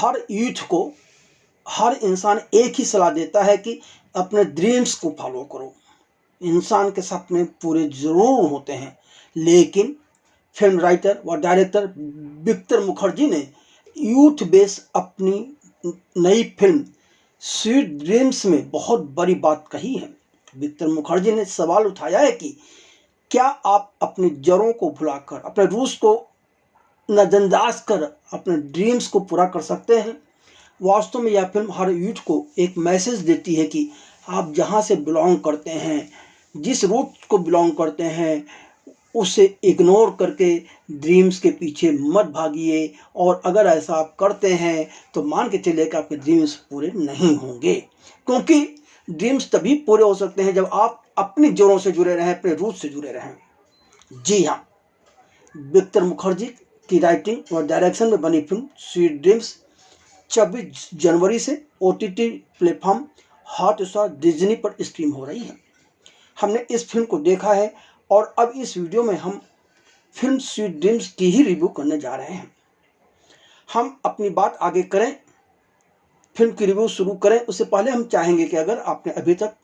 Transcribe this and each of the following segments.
हर youth को, हर इंसान एक ही सलाह देता है कि अपने ड्रीम्स को फॉलो करो। इंसान के सपने पूरे ज़रूर होते हैं, लेकिन फिल्म राइटर व डायरेक्टर विक्टर मुखर्जी ने यूथ बेस अपनी नई फिल्म स्वीट ड्रीम्स में बहुत बड़ी बात कही है। विक्टर मुखर्जी ने सवाल उठाया है कि क्या आप अपनी जड़ों को भुलाकर, अपने रूट्स को नज़रअंदाज कर अपने ड्रीम्स को पूरा कर सकते हैं। वास्तव में यह फिल्म हर यूथ को एक मैसेज देती है कि आप जहाँ से बिलोंग करते हैं, जिस रूट को बिलोंग करते हैं, उसे इग्नोर करके ड्रीम्स के पीछे मत भागिए। और अगर ऐसा आप करते हैं तो मान के चलिए कि आपके ड्रीम्स पूरे नहीं होंगे, क्योंकि ड्रीम्स तभी पूरे हो सकते हैं जब आप अपनी जड़ों से जुड़े रहें, अपने रूट से जुड़े रहें। जी हाँ, विक्टर मुखर्जी की राइटिंग और डायरेक्शन में बनी फिल्म स्वीट ड्रीम्स 26 जनवरी से OTT प्लेटफॉर्म हॉटस्टार डिज्नी पर स्ट्रीम हो रही है। हमने इस फिल्म को देखा है और अब इस वीडियो में हम फिल्म स्वीट ड्रीम्स की ही रिव्यू करने जा रहे हैं। हम अपनी बात आगे करें, फिल्म की रिव्यू शुरू करें, उससे पहले हम चाहेंगे कि अगर आपने अभी तक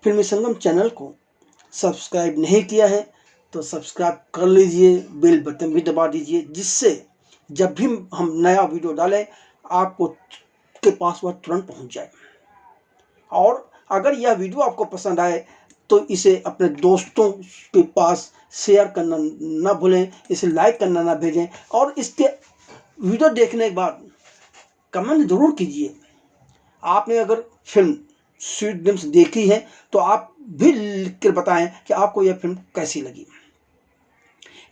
फिल्मी संगम चैनल को सब्सक्राइब नहीं किया है तो सब्सक्राइब कर लीजिए, बेल बटन भी दबा दीजिए, जिससे जब भी हम नया वीडियो डालें आपको के पास वह तुरंत पहुंच जाए। और अगर यह वीडियो आपको पसंद आए तो इसे अपने दोस्तों के पास शेयर करना ना भूलें, इसे लाइक करना ना भेजें, और इसके वीडियो देखने के बाद कमेंट ज़रूर कीजिए। आपने अगर फिल्म स्वीट ड्रीम्स देखी है तो आप भी लिख कर बताएं कि आपको यह फिल्म कैसी लगी।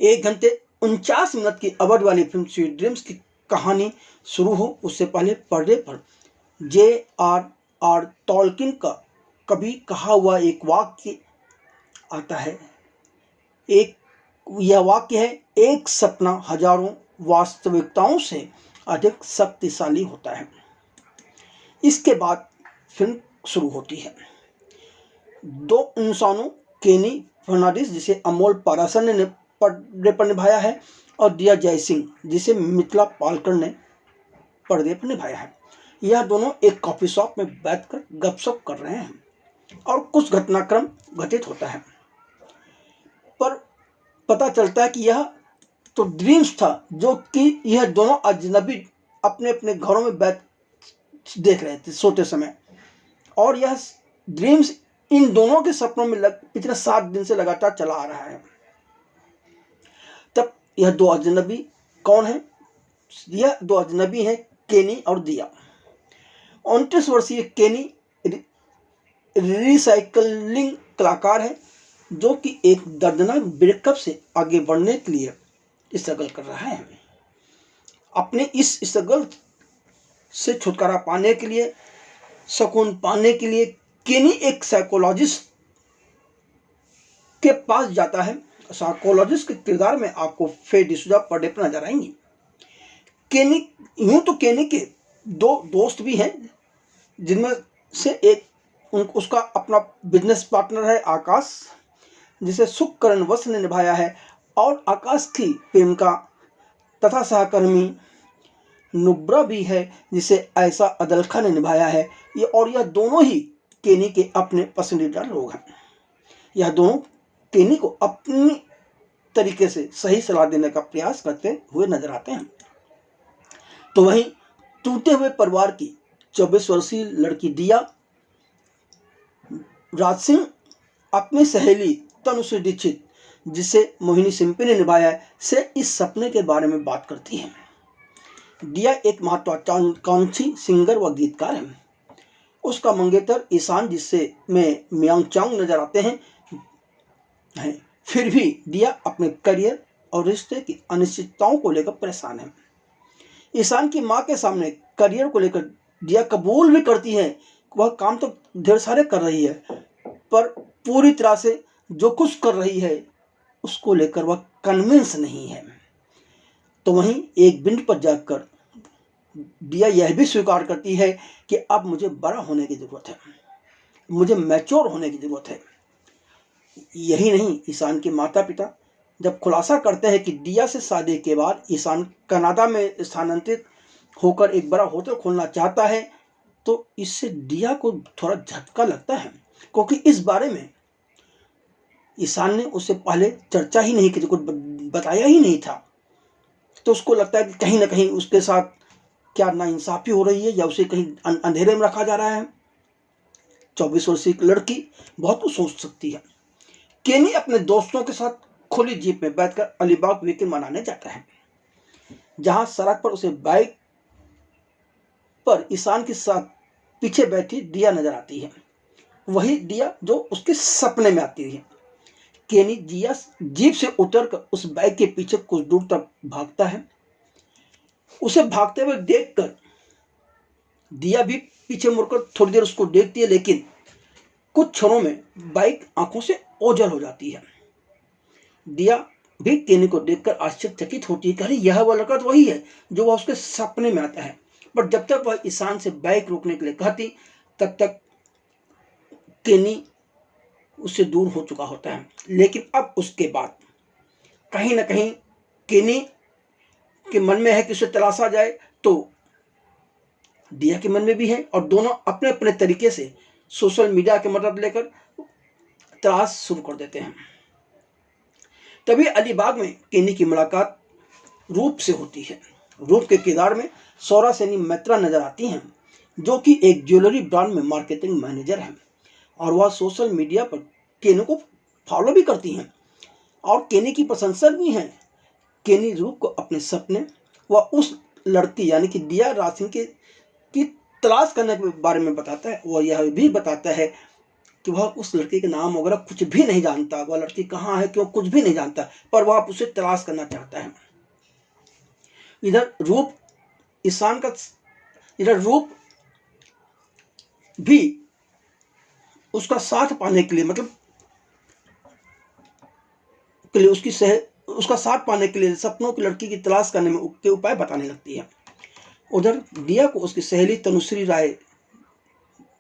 1 घंटे 49 मिनट की अवधि वाली फिल्म स्वीट ड्रीम्स की कहानी शुरू हो उससे पहले पर्दे पर J.R.R. टॉलकिन का कभी कहा हुआ एक वाक्य आता है। यह वाक्य है, एक सपना हजारों वास्तविकताओं से अधिक शक्तिशाली होता है। इसके बाद फिल्म शुरू होती है। 2 इंसानों, केनी फर्नांडिस जिसे अमोल पाराशर ने पर्दे पर निभाया है और दिया जयसिंह जिसे मिथिला पालकर ने पर्दे पर निभाया है, यह दोनों एक कॉफी शॉप में बैठकर गपशप कर रहे हैं और कुछ घटनाक्रम घटित होता है। पर पता चलता है कि यह तो ड्रीम्स था जो कि यह दोनों अजनबी अपने अपने घरों में बैठ देख रहे थे सोते समय, और यह ड्रीम्स इन दोनों के सपनों में पिछले 7 दिन से लगातार चला आ रहा है। तब यह 2 अजनबी कौन है? यह 2 अजनबी हैं, केनी और दिया। 29 वर्षीय केनी रिसाइकलिंग कलाकार है जो कि एक दर्दनाक ब्रेकअप से आगे बढ़ने के लिए स्ट्रगल कर रहा है। अपने इस स्ट्रगल से छुटकारा पाने के लिए, सुकून पाने के लिए केनी एक साइकोलॉजिस्ट के पास जाता है। साइकोलॉजिस्ट के किरदार में आपको फे डिसूजा पर्दे पर नजर आएंगी। केनी तो केनी के 2 दोस्त भी हैं, जिनमें से एक उसका अपना बिजनेस पार्टनर है आकाश, जिसे सुखकरण वत्स ने निभाया है, और आकाश की प्रेमिका तथा सहकर्मी नुब्रा भी है जिसे ऐसा अदल खान ने निभाया है। यह दोनों ही केनी के अपने पसंदीदा लोग हैं। यह दोनों केनी को अपनी तरीके से सही सलाह देने का प्रयास करते हुए नजर आते हैं। तो वहीं टूटे हुए परिवार की 24 वर्षीय लड़की दिया राज सिंह अपनी सहेली तनुश्री दीक्षित जिसे मोहिनी सिंपी ने निभाया है से इस सपने के बारे में बात करती है। दिया एक महत्वाकांक्षी सिंगर व गीतकार है। उसका मंगेतर ईशान जिससे में मियांग चांग नजर आते हैं। फिर भी दिया अपने करियर और रिश्ते की अनिश्चितताओं को लेकर परेशान है। ईशान की मां के सामने करियर को लेकर दिया कबूल भी करती है, वह काम तो ढेर सारे कर रही है, पर पूरी तरह से जो कुछ कर रही है उसको लेकर वह कन्विंस नहीं है। तो वहीं एक बिंदु पर जाकर दिया यह भी स्वीकार करती है कि अब मुझे बड़ा होने की जरूरत है, मुझे मैच्योर होने की जरूरत है। यही नहीं, ईशान के माता पिता जब खुलासा करते हैं कि दिया से शादी के बाद ईशान कनाडा में स्थानांतरित होकर एक बड़ा होटल खोलना चाहता है, तो इससे दिया को थोड़ा झटका लगता है, क्योंकि इस बारे में ईशान ने उससे पहले चर्चा ही नहीं की, कुछ बताया ही नहीं था। तो उसको लगता है कि कहीं ना कहीं उसके साथ क्या नाइंसाफी हो रही है, या उसे कहीं अंधेरे में रखा जा रहा है। 24 वर्षीय की लड़की बहुत कुछ सोच सकती है। केनी अपने दोस्तों के साथ खुली जीप में बैठकर अलीबाग वीकेंड मनाने जाता है, जहां सड़क पर उसे बाइक पर ईशान के साथ पीछे बैठी दिया नजर आती है। वही दिया जो उसके सपने में आती है। केनी जिया जीप से उतरकर उस बाइक के पीछे कुछ दूर तक भागता है। उसे भागते हुए देखकर दिया भी पीछे मुड़कर थोड़ी देर उसको देखती है, लेकिन कुछ क्षणों में बाइक आंखों से ओझल हो जाती है। दिया भी केनी को देखकर आश्चर्यचकित होती है कि अरे यह वह लड़का तो वही है जो वह उसके सपने में आता है। पर जब तक वह ईशान से बाइक रोकने के लिए कहती, तब तक केनी उससे दूर हो चुका होता है। लेकिन अब उसके बाद कहीं ना कहीं केनी के मन में है कि उसे तलाशा जाए, तो दिया के मन में भी है, और दोनों अपने अपने तरीके से सोशल मीडिया की मदद लेकर तलाश शुरू कर देते हैं। तभी अलीबाग में केनी की मुलाकात रूप से होती है। रूप के किरदार में सौरा सेनी मैत्रा नजर आती हैं, जो कि एक ज्वेलरी ब्रांड में मार्केटिंग मैनेजर है, और वह सोशल मीडिया पर केनी को फॉलो भी करती हैं और केनी की प्रशंसक भी हैं। केनी रूप को अपने सपने व उस लड़की यानी कि दिया रासिन की तलाश करने के बारे में बताता है। वह यह भी बताता है कि वह उस लड़की के नाम वगैरह कुछ भी नहीं जानता, वह लड़की कहाँ है क्यों कुछ भी नहीं जानता, पर वह उसे तलाश करना चाहता है। इधर रूप ईशान का इधर रूप भी उसका साथ पाने के लिए मतलब के लिए उसका साथ पाने के लिए सपनों की लड़की की तलाश करने में के उपाय बताने लगती है। उधर दिया को उसकी सहेली तनुश्री राय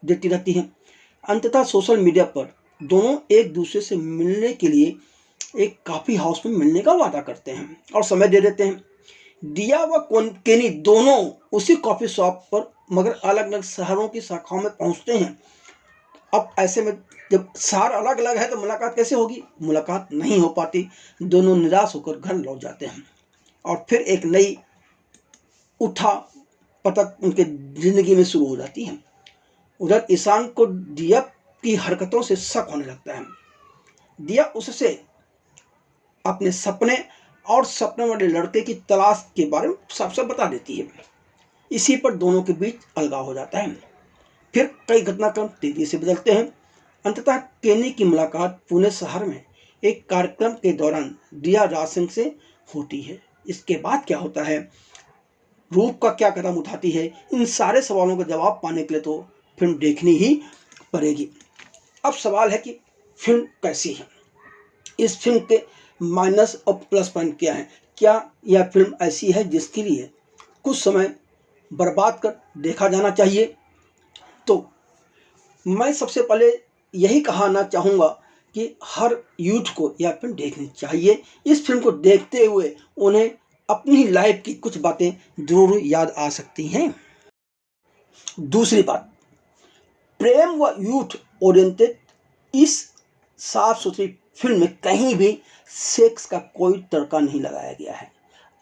देती रहती है। अंततः सोशल मीडिया पर दोनों एक दूसरे से मिलने के लिए एक कॉफी हाउस में मिलने का वादा करते हैं और समय दे देते हैं। दिया व केनी दोनों उसी कॉफी शॉप पर मगर अलग अलग शहरों की शाखाओं में पहुंचते हैं। अब ऐसे में जब शहर अलग अलग है तो मुलाकात कैसे होगी? मुलाकात नहीं हो पाती। दोनों निराश होकर घर लौट जाते हैं और फिर एक नई उठा पटक उनके जिंदगी में शुरू हो जाती है। उधर ईशान को दिया की हरकतों से शक होने लगता है। दिया उससे अपने सपने और सपने वाले लड़के की तलाश के बारे में साफ साफ बता देती है। इसी पर दोनों के बीच अलगाव हो जाता है। फिर कई घटनाक्रम तेजी से बदलते हैं। अंततः केनी की मुलाकात पुणे शहर में एक कार्यक्रम के दौरान दिया रासिंग से होती है। इसके बाद क्या होता है, रूप का क्या कदम उठाती है, इन सारे सवालों का जवाब पाने के लिए तो फिल्म देखनी ही पड़ेगी। अब सवाल है कि फिल्म कैसी है, इस फिल्म के माइनस और प्लस पॉइंट क्या है? क्या यह फिल्म ऐसी है जिसके लिए कुछ समय बर्बाद कर देखा जाना चाहिए? तो मैं सबसे पहले यही कहना चाहूँगा कि हर यूथ को यह फिल्म देखनी चाहिए। इस फिल्म को देखते हुए उन्हें अपनी लाइफ की कुछ बातें जरूर याद आ सकती हैं। दूसरी बात, प्रेम व यूथ ओरिएंटेड इस साफ सुथरी फिल्म में कहीं भी सेक्स का कोई तड़का नहीं लगाया गया है।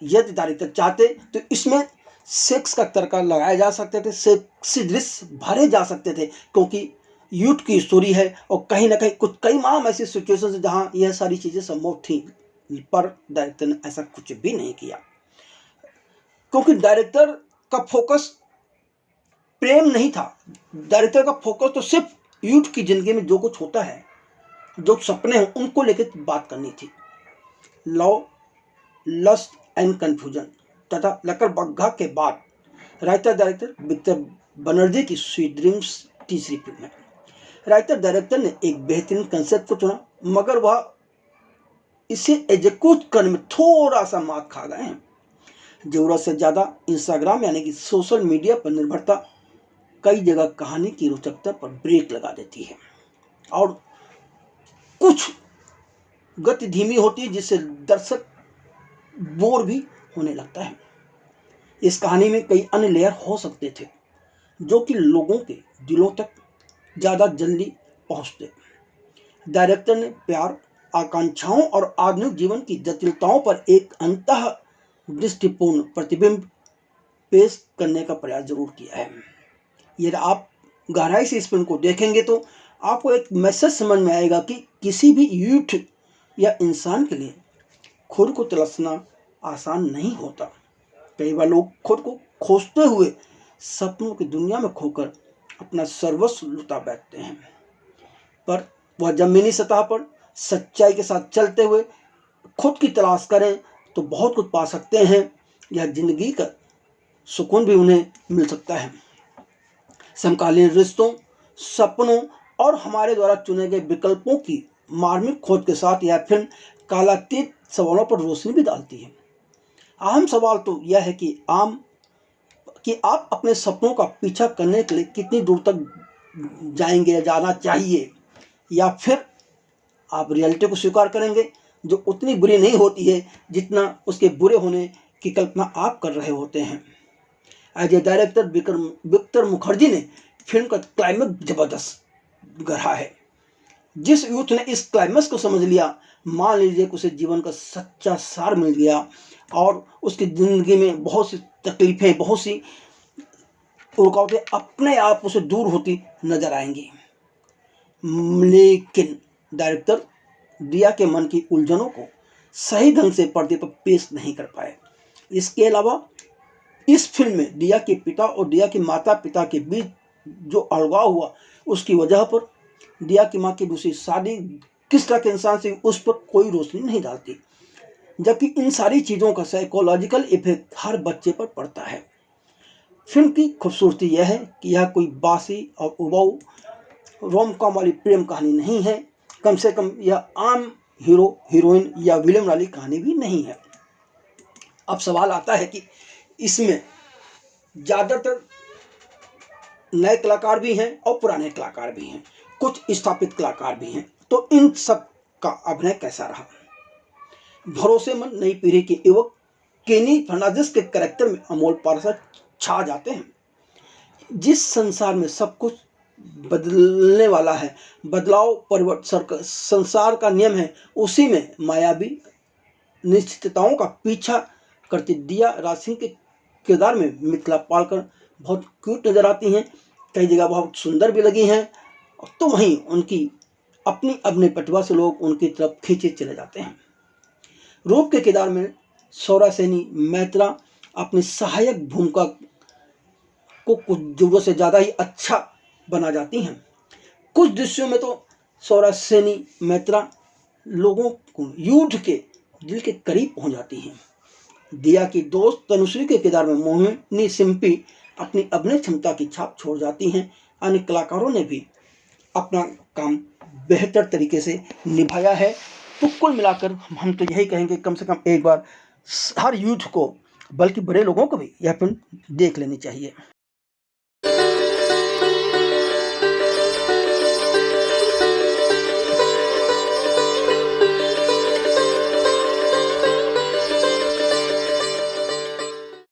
यदि डायरेक्टर चाहते तो इसमें सेक्स का तड़का लगाया जा सकते थे, सेक्सी दृश्य भरे जा सकते थे, क्योंकि यूथ की स्टोरी है और कहीं ना कहीं कई माम ऐसी सिचुएशन है जहां यह सारी चीज़ें संभव थी, पर डायरेक्टर ने ऐसा कुछ भी नहीं किया, क्योंकि डायरेक्टर का फोकस प्रेम नहीं था। डायरेक्टर का फोकस तो सिर्फ यूथ की जिंदगी में जो कुछ होता है, जो सपने हैं, उनको लेकर बात करनी थी। लव, लस्ट एंड कंफ्यूजन तथा लकर बग्घा के बाद राइटर डायरेक्टर विक्टर बनर्जी की स्वीट ड्रीम्स तीसरी फिल्म है। राइटर डायरेक्टर ने एक बेहतरीन कंसेप्ट को चुना, मगर वह इसे एग्जीक्यूट करने में थोड़ा सा मात खा गए हैं। जरूरत से ज़्यादा इंस्टाग्राम यानी कि सोशल मीडिया पर निर्भरता कई जगह कहानी की रोचकता पर ब्रेक लगा देती है और कुछ गति धीमी होती है, जिससे दर्शक बोर भी होने लगता है। इस कहानी में कई अन्य लेयर हो सकते थे जो कि लोगों के दिलों तक ज़्यादा जल्दी पहुंचते। डायरेक्टर ने प्यार, आकांक्षाओं और आधुनिक जीवन की जटिलताओं पर एक अंतः दृष्टिपूर्ण प्रतिबिंब पेश करने का प्रयास जरूर किया है। यदि आप गहराई से इस फिल्म को देखेंगे तो आपको एक मैसेज समझ में आएगा कि किसी भी यूथ या इंसान के लिए खुद को तलाशना आसान नहीं होता। कई बार लोग खुद को खोजते हुए सपनों की दुनिया में खोकर अपना सर्वस्व लुटा बैठते हैं, पर वह जमीनी सतह पर सच्चाई के साथ चलते हुए खुद की तलाश करें तो बहुत कुछ पा सकते हैं। यह जिंदगी का सुकून भी उन्हें मिल सकता है। समकालीन रिश्तों, सपनों और हमारे द्वारा चुने गए विकल्पों की मार्मिक खोज के साथ यह फिल्म कालातीत सवालों पर रोशनी भी डालती है। अहम सवाल तो यह है कि आप अपने सपनों का पीछा करने के लिए कितनी दूर तक जाएंगे, जाना चाहिए, या फिर आप रियलिटी को स्वीकार करेंगे जो उतनी बुरी नहीं होती है जितना उसके बुरे होने की कल्पना आप कर रहे होते हैं। As a director Victor Mukherjee ने फिल्म का क्लाइमेक्स जबरदस्त गढ़ा है। जिस यूथ ने इस क्लाइमेक्स को समझ लिया, मान लीजिए कि उसे जीवन का सच्चा सार मिल गया और उसकी ज़िंदगी में बहुत सी तकलीफ़ें, बहुत सी रुकावटें अपने आप उसे दूर होती नजर आएंगी। लेकिन डायरेक्टर दिया के मन की उलझनों को सही ढंग से पर्दे पर पेश नहीं कर पाए। इसके अलावा इस फिल्म में दिया के पिता और दिया के माता पिता के बीच जो अलगाव हुआ, उसकी वजह पर दिया की माँ की दूसरी शादी किस तरह के इंसान से, उस पर कोई रोशनी नहीं डालती, जबकि इन सारी चीज़ों का साइकोलॉजिकल इफेक्ट हर बच्चे पर पड़ता है। फिल्म की खूबसूरती यह है कि यह कोई बासी और उबाऊ रोम कॉम वाली प्रेम कहानी नहीं है। कम से कम यह आम हीरो हीरोइन या विलेन वाली कहानी भी नहीं है। अब सवाल आता है कि इसमें ज़्यादातर नए कलाकार भी हैं और पुराने कलाकार भी हैं, कुछ स्थापित कलाकार भी हैं, तो इन सब का अभिनय कैसा रहा? भरोसेमंद नई पीढ़ी के युवक केनी फर्नांडिस के कैरेक्टर में अमोल पारसा छा जाते हैं। जिस संसार में सब कुछ बदलने वाला है, बदलाव परिवर्तन संसार का नियम है, उसी में मायावी निश्चितताओं का पीछा करती दिया राज के किरदार में मिथिला पालकर बहुत क्यूट नजर आती हैं, कई जगह बहुत सुंदर भी लगी हैं, तो वहीं उनकी अपनी प्रतिभा से लोग उनकी तरफ खींचे चले जाते हैं। रूप के किरदार में सौरा सैनी मैत्रा अपनी सहायक भूमिका को कुछ जरूरत से ज़्यादा ही अच्छा बना जाती हैं। कुछ दृश्यों में तो सौरा सैनी मैत्रा लोगों को यूथ के दिल के करीब पहुंच जाती हैं। दिया की दोस्त तनुश्री के किरदार में मोहिनी सिंपी अपनी अभिनय क्षमता की छाप छोड़ जाती हैं। अन्य कलाकारों ने भी अपना काम बेहतर तरीके से निभाया है। तो कुल मिलाकर हम तो यही कहेंगे, कम से कम एक बार हर यूथ को, बल्कि बड़े लोगों को भी यह फिल्म देख लेनी चाहिए।